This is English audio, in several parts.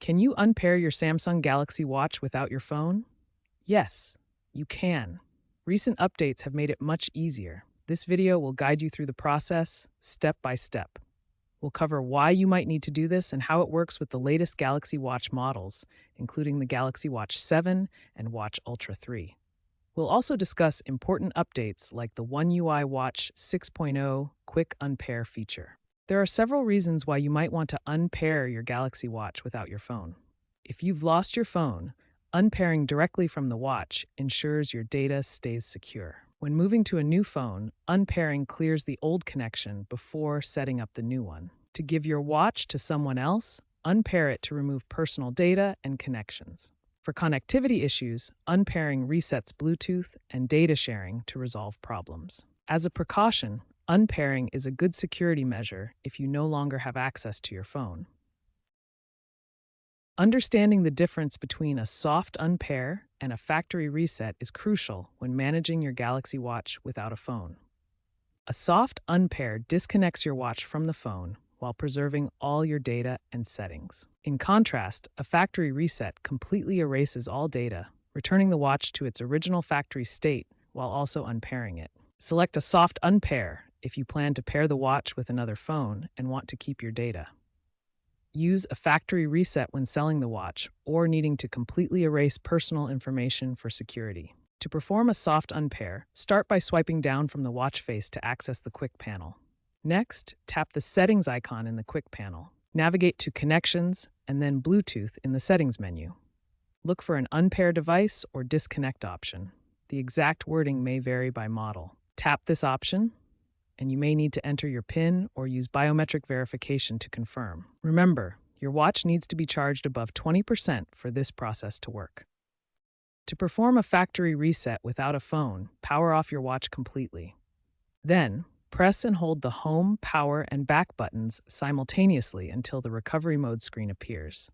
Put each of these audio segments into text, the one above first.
Can you unpair your Samsung Galaxy Watch without your phone? Yes, you can. Recent updates have made it much easier. This video will guide you through the process, step by step. We'll cover why you might need to do this and how it works with the latest Galaxy Watch models, including the Galaxy Watch 7 and Watch Ultra 3. We'll also discuss important updates like the One UI Watch 6.0 Quick Unpair feature. There are several reasons why you might want to unpair your Galaxy Watch without your phone. If you've lost your phone, unpairing directly from the watch ensures your data stays secure. When moving to a new phone, unpairing clears the old connection before setting up the new one. To give your watch to someone else, unpair it to remove personal data and connections. For connectivity issues, unpairing resets Bluetooth and data sharing to resolve problems. As a precaution, unpairing is a good security measure if you no longer have access to your phone. Understanding the difference between a soft unpair and a factory reset is crucial when managing your Galaxy Watch without a phone. A soft unpair disconnects your watch from the phone while preserving all your data and settings. In contrast, a factory reset completely erases all data, returning the watch to its original factory state while also unpairing it. Select a soft unpair if you plan to pair the watch with another phone and want to keep your data. Use a factory reset when selling the watch or needing to completely erase personal information for security. To perform a soft unpair, start by swiping down from the watch face to access the quick panel. Next, tap the settings icon in the quick panel. Navigate to Connections and then Bluetooth in the settings menu. Look for an unpair device or disconnect option. The exact wording may vary by model. Tap this option, and you may need to enter your PIN or use biometric verification to confirm. Remember, your watch needs to be charged above 20% for this process to work. To perform a factory reset without a phone, power off your watch completely. Then, press and hold the home, power, and back buttons simultaneously until the recovery mode screen appears.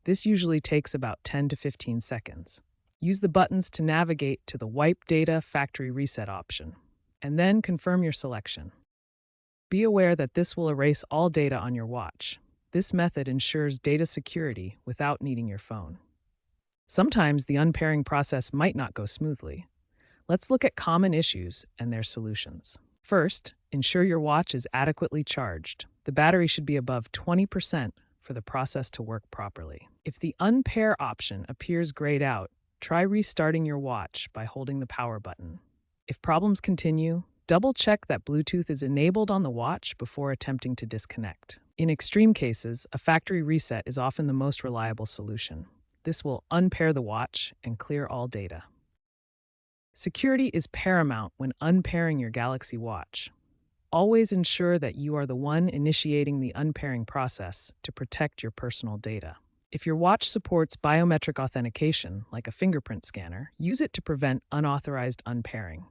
This usually takes about 10 to 15 seconds. Use the buttons to navigate to the Wipe Data Factory Reset option, and then confirm your selection. Be aware that this will erase all data on your watch. This method ensures data security without needing your phone. Sometimes the unpairing process might not go smoothly. Let's look at common issues and their solutions. First, ensure your watch is adequately charged. The battery should be above 20% for the process to work properly. If the unpair option appears grayed out, try restarting your watch by holding the power button. If problems continue, double-check that Bluetooth is enabled on the watch before attempting to disconnect. In extreme cases, a factory reset is often the most reliable solution. This will unpair the watch and clear all data. Security is paramount when unpairing your Galaxy Watch. Always ensure that you are the one initiating the unpairing process to protect your personal data. If your watch supports biometric authentication, like a fingerprint scanner, use it to prevent unauthorized unpairing.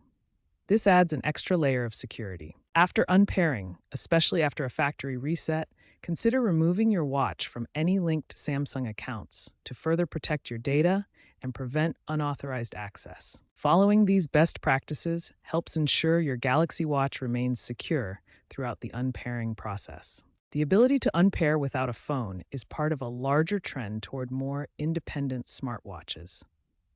This adds an extra layer of security. After unpairing, especially after a factory reset, consider removing your watch from any linked Samsung accounts to further protect your data and prevent unauthorized access. Following these best practices helps ensure your Galaxy Watch remains secure throughout the unpairing process. The ability to unpair without a phone is part of a larger trend toward more independent smartwatches.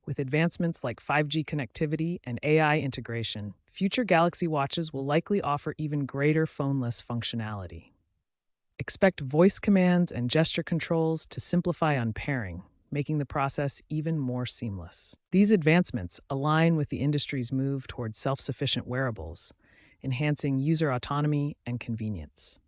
With advancements like 5G connectivity and AI integration, future Galaxy Watches will likely offer even greater phoneless functionality. Expect voice commands and gesture controls to simplify unpairing, making the process even more seamless. These advancements align with the industry's move toward self-sufficient wearables, enhancing user autonomy and convenience.